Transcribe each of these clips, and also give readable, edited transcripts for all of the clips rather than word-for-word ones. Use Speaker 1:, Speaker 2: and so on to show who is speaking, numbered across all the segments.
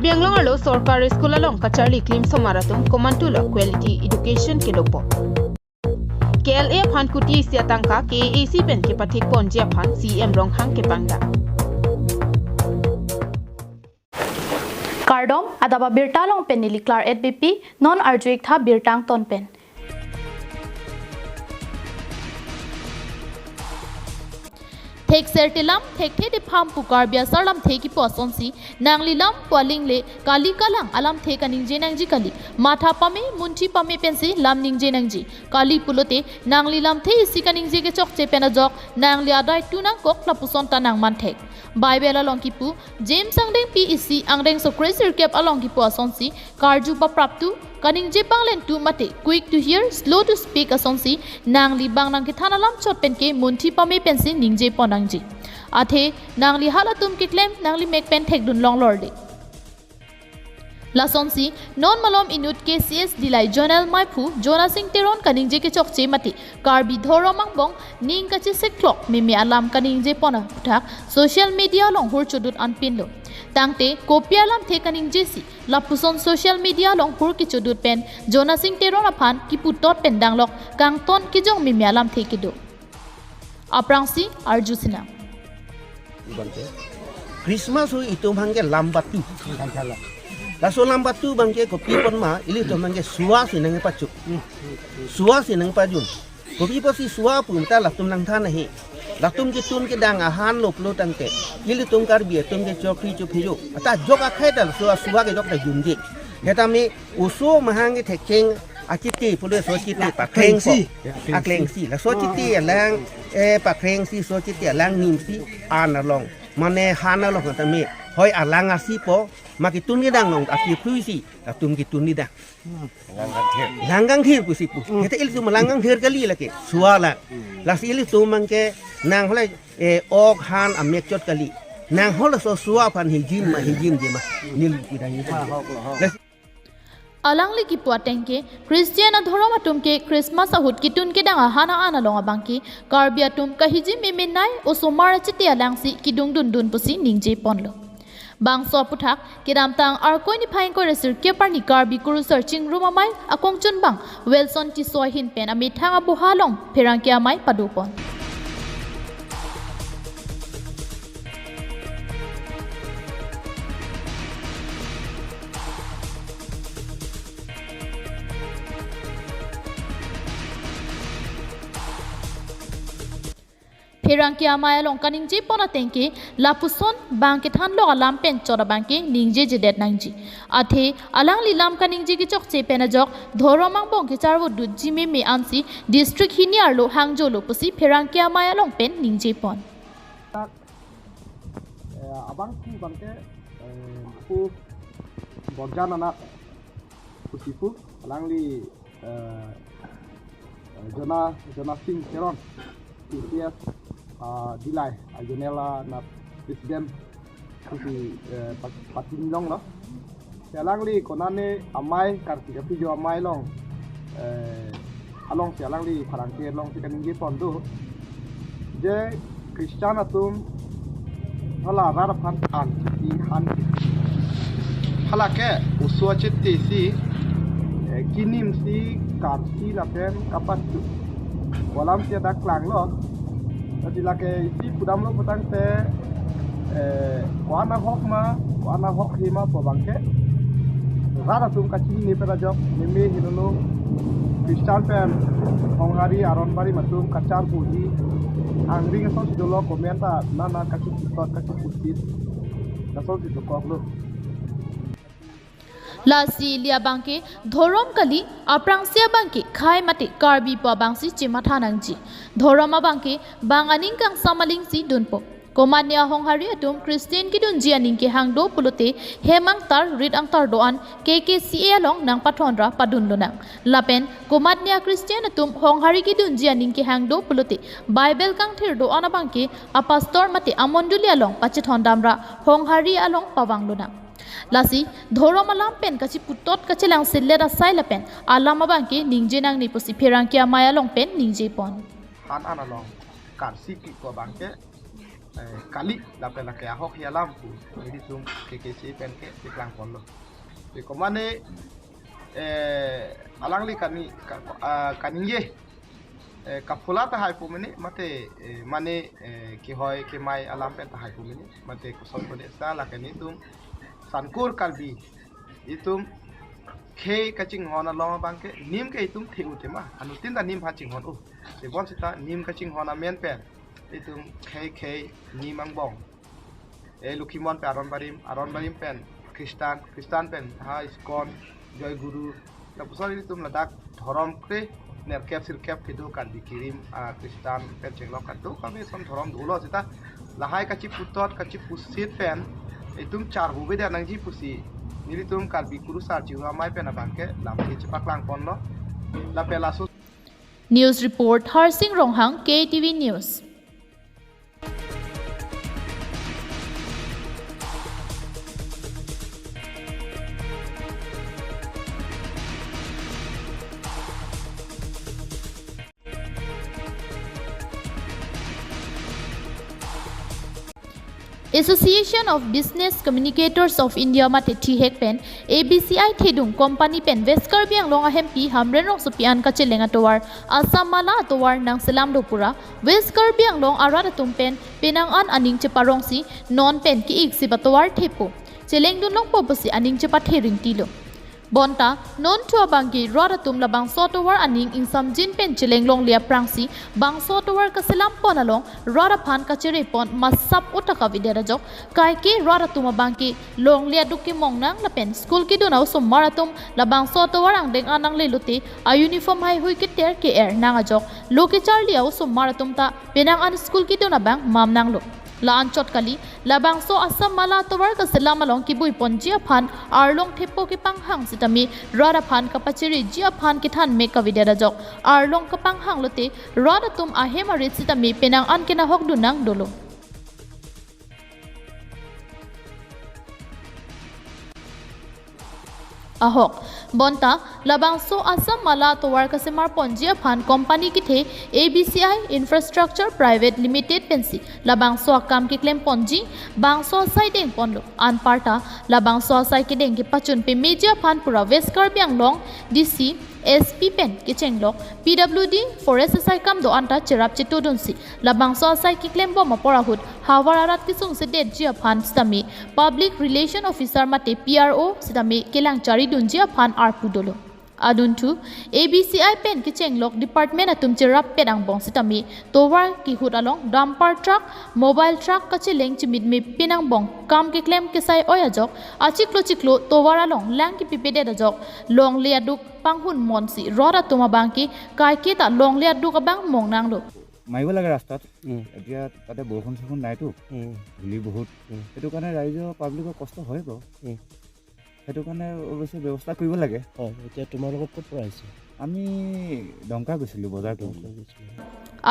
Speaker 1: Karbiang long alo sorkari school along kacharli claim somaratum komantula quality education ke dopo. KLA phan kuti siatangka KAC pen ke pathik ponjia phan CM rong hang ke pangda.
Speaker 2: Kardom adaba birtalong pen niliklar BP non arjuik tha birtang ton pen. Thek sertilam thek the de pham pukar bia sarlam theki posonsi nanglilam polingle kali kalang alam thekaning jenangji kali matha pame munchi pame pensi lam ning jenangji kali pulote nanglilam the sikaning je ke chok che pena jok nangli adai tunang kok lapuson tanang man thek Bible along kipu James angdeng PEC angdeng so crazy cap along kipu asonsi karju pa praptu kaning je panglen tu mate quick to hear slow to speak asonsi nangli bang nang ke thanalam chot pen ke munthi pame pensi ningje ponangji athe nangli halatum ke claim nangli mek pen thek dun long lorde Lasonsi non malom inut ke CS dilai Jonel Maipu Jona Singh Teron kaning je ke chokche mati karbi dhoro mangbong ning kache se clock meme alam kaning je pona thak social media long hur chodut anpin lo tangte kopia lam the kaning je si lapuson social media long hur ki chodut pen Jona Singh Teron aphan ki putot pen danglok kang ton ki jong meme alam the ki do aprangsi arjusina
Speaker 3: Christmas itu bangke lambatu kala Laso lambatu bangke kopi pon ma ili to bangke suwa sinang pacuk suwa sinang pajun kopi pasi suwa pun ta latum nang thana he latum ke tun ke dang ahan lop lo tangke ili tum kar bia tum ke chokri chup hijo ata jok akhai dal suwa ke jok da junji heta me uso mahang ke thekeng akiti pule so chiti pa kreng si akleng si la so chiti lang pa kreng si so chiti lang nim si analong mane hanalong ta me hoi alang asi po makitun ni dang nong aki puisi atum kitun ni dang langgang thir pusi pu kita il tu langgang thir kali lake suala las il tu mangke nang holai ok han amek chot kali nang hol so suwa pan hijim ma nil kidang ni
Speaker 2: Alang li ki puatengke Christian adhorom atum ke Christmas ahut kitun ke dang hana ana longa bangki karbia tum kahiji memenai osomar chiti alangsi kidung dun dun pusi ningje ponlo Bangso puthak kiramtang arkoi ni phain ko resir ke parni karbi kuru searching room amai akong chun bang Wilson ti soy hin pen ami thanga buhalong pherang kya mai padupon Pirangkia maya long kaning je pona tengke lapuson bangke than lo alam pen chora bangke ningje je det nangji athe alang li lam kaning je ki chok che pena jok dhoromang bong ke charwo du jime me ansi district hiniar lo hangjo lo pusi pirangkia maya long pen ningje pon
Speaker 4: abang ki bangke pu borjana na pusipu alang li jona sing keron TCS dilai Jonela na presiden kuti patin long lo selang li konane amai kartika pijo amai long along selang li parangke long tikaning ge pondu je Christian atum hala rar phan an ti han hala ke uswa chitti si kinim si karsi la pen kapat walam sia dak lang lo jadi lake si pudam lo petang te kuana hok hima po bangke rara tum kachi ni pera jok nimi hinunu Christian pen honghari aron bari matum kachar puji angring so si dolo komenta nana kachi kisot kachi pusit naso si dokok lo
Speaker 2: Lasi lia bangke dhorom kali aprangsia bangke khai mate karbi pa bangsi chimatha nangji dhoroma bangke banganing kang samaling si dunpo komanya honghari atum Christian ki dun jianing ke hangdo pulote hemang tar rid ang tar doan KKCA long nang pathonra padun lonang lapen komanya Christian atum honghari ki dun jianing ke hangdo pulote Bible kang thir do ana bangke apastor mate amondulia long pachithon damra honghari along pawang lonang Lasi dhoro malam pen kachi putot kachi lang silera sai la pen alama bangke ningje nang ni pusi pherang kya maya long pen ningje pon
Speaker 4: han ana long kar si ki ko bangke kali dapat nak ya hok ya lampu jadi tum KKC pen ke di kelang pon lo di komane alang li kaninge kapula ta hai pumini mate mane ki hoy ki mai alam pen ta hai pumini mate kusol ko desa la kani tum sankur kalbi itum ke kaching hona long bangke nim ke itum theu tema anu tin da nim haching hon u de bon sita nim kaching hona men pen itum ke nim ang bong lukimon pe aron barim pen kristan pen ha iskon joy guru la pusal itum ladak thorom ke ner kep sir kep kidu kan dikirim kristan pen chenglok kan tu kami som thorom dulo sita lahai kachi putot kachi pusit pen itum char hube da nangji pusi nili tum kalbi kuru sar jiwa mai pena bangke lamki cepak lang ponlo la pelasu
Speaker 2: News report Harsing Ronghang KATV News. Association of Business Communicators of India mate thihek pen ABCI thedung company pen Vesker biang longa hempi hamren rong supian kachelenga towar Assam mala towar nang selam dopura Vesker biang long arada tumpen penang an aning cheparong si non pen ki ik si batowar thepo cheleng dun long poposi aning chepa thering tilo bonta non chua bangki rora tum la bang sotowar aning insam jin pen cheleng long lia prangsi bang sotowar ka selam ponalong rora phan ka chere pon masap utaka videra jok kai ke rora tum bangki long lia dukki mong nang la pen school ki dunaw som maratum la bang sotowar ang deng anang le luti a uniform hai hui ki ter ke air nang ajok loki charli aw som maratum ta penang an school ki duna bang mam nang lo la anchot kali labang so Assam mala towar ka selam along ki bui pon jia phan arlong thepo ki panghang sitami rara phan ka pachiri jia phan ki than me ka videra jok arlong ka panghang lote rara tum ahema rit sitami penang an kena hok dunang dolo ahok bonta labang so Assam mala towar ka semar ponjia phan company ki the ABCI Infrastructure Private Limited pensi labang so kam ki claim ponji bang so sai deng ponlo an parta labang so sai ki deng ki pachun pe media phan pura Vesker biang long DC SP pen ki chenglok PWD Forest sai kam do anta cherap chitu dunsi labang so sai ki claim bo ma porahut hawararat ki sung se det jia phan stami Public Relation Officer mate PRO sidami kelang chari dunjia phan arpu dolo aduntu ABCI pen ki chenglok department atum cherap pedang bong sitami towar ki hut along dumper truck mobile truck ka cheleng chimit me pinang bong kam ki claim ki sai oya jok achiklo towar along lang ki pipede da jok long le aduk panghun monsi rora tuma bangki kai ki ta long le aduk bang mong nang lo
Speaker 5: মাৰিব লাগে ৰাস্তাত এতিয়া তাতে বৰষুণ চৰষুণ নাইতো ধূলি বহুত সেইটো কাৰণে ৰাইজৰ পাব্লিকৰ কষ্ট হয় বাৰু সেইটো কাৰণে অৱশ্যে ব্যৱস্থা কৰিব লাগে এতিয়া তোমাৰ লগত ক'ত পৰা আহিছে আমি ডংকা গৈছিলোঁ বজাৰ কৰিবলৈ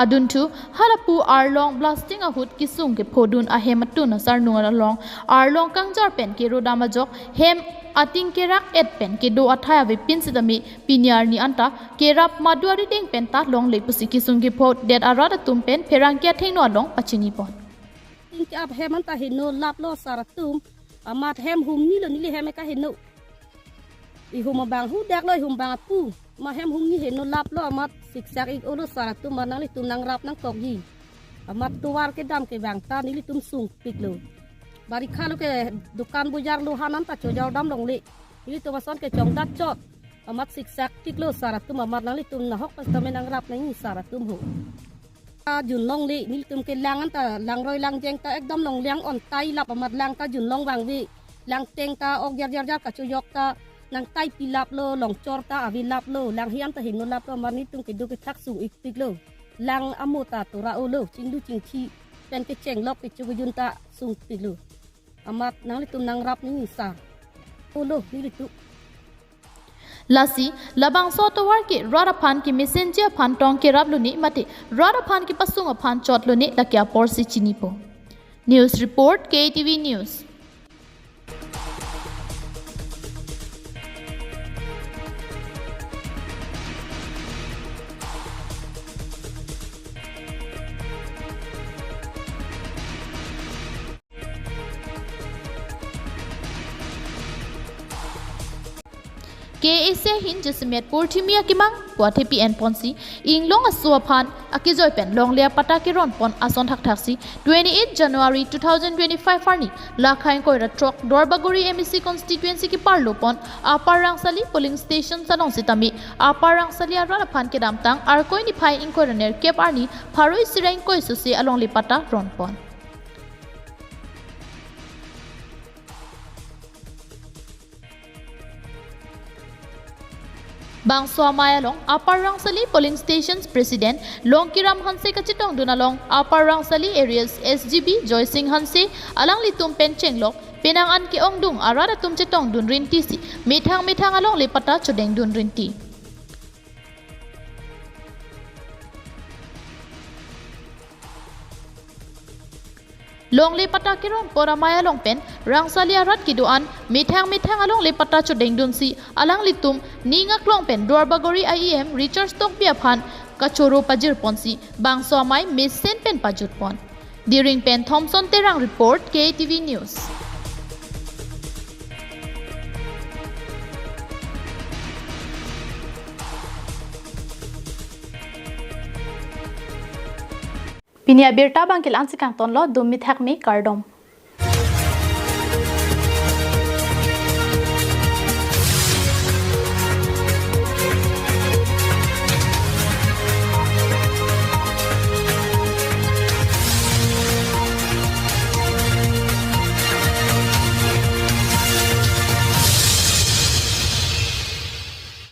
Speaker 2: aduntu halapu arlong blasting ahut kisung ke phodun ahematu na sarnunga long arlong kangjar pen ke rodama jok hem ating kerak et pen ke do athaya ve pin sidami pinyar ni anta kerap maduari ding pen ta long le pusi kisung ke phod det arada tum pen perang kya thengno long pachini pon
Speaker 6: ki ab heman ta hino lap lo saratum amat hem hum ni lo ni hem ka hino I hum bang hu dak lo hum bang pu ma hem hum ni hino lap lo amat siksak ik olo saratum manang li tum nang rap nang tok yi amat tuwar ke dam ke bang ta ni li tum sung pik lo bari khalo ke dukan bujar lo hanan ta chojau dam long le ni to mason ke chong dat chot amat siksak pik lo saratum amat nang li tum na hok pas ta menang rap nang ni saratum ho jun long li ni tum ke lang ta lang roi lang jeng ta ekdom long liang on tai lap amat lang ta jun long wang wi lang teng ta ok jar ka chuyok ta nang tai pilap lo long chor ta avi lap lo lang hiam ta hin no lap lo man ni tum ke du ke thak sung ik tik lo lang amota to ra o lo ching du ching chi pen ke cheng lok ke chu yun ta sung tik lo amat nang li tum nang rap ni sa o lo ni tu
Speaker 2: lasi labang so towar ki rara phan ki messenger phan tong ke rap luni mate rara phan ki pasunga phan chot luni lakya porsi chinipo news report KATV news KAC hin jesimet portimia kimang puate PN ponsi inglong asuaphan akizoi pen longlia pataki ron pon ason thak-thaksi 28 January 2025 farni lakhain koira trok Dorbagori MEC constituency ki parlo pon Aparangsali polling station sanong sitami Aparangsali ara phan ke damtang arkoi ni phai inkoraner kep arni pharoi sirain koi susi along lipata ron pon Bangso Mayalong Aparangsali polling stations president Longkiram Hanse kachitong dunalong Aparangsali areas SGB Joy Singh Hanse alang litum penchenglok penangan ki ongdung arada tum chetong dun rinti si mithang along lipata chodeng dun rinti Long le pata kirong pora maya long pen rangsali arat kiduan mithang along le pata chodeng dun si alang litum ningak long pen Dorbagori IEM Richards tok biaphan kachoro pajir ponsi bangso amai mesen pen pajut pon during pen Thompson Terang report KATV News
Speaker 7: Pinia berta bangkil ansi kang tonlo dumi thakmi kardom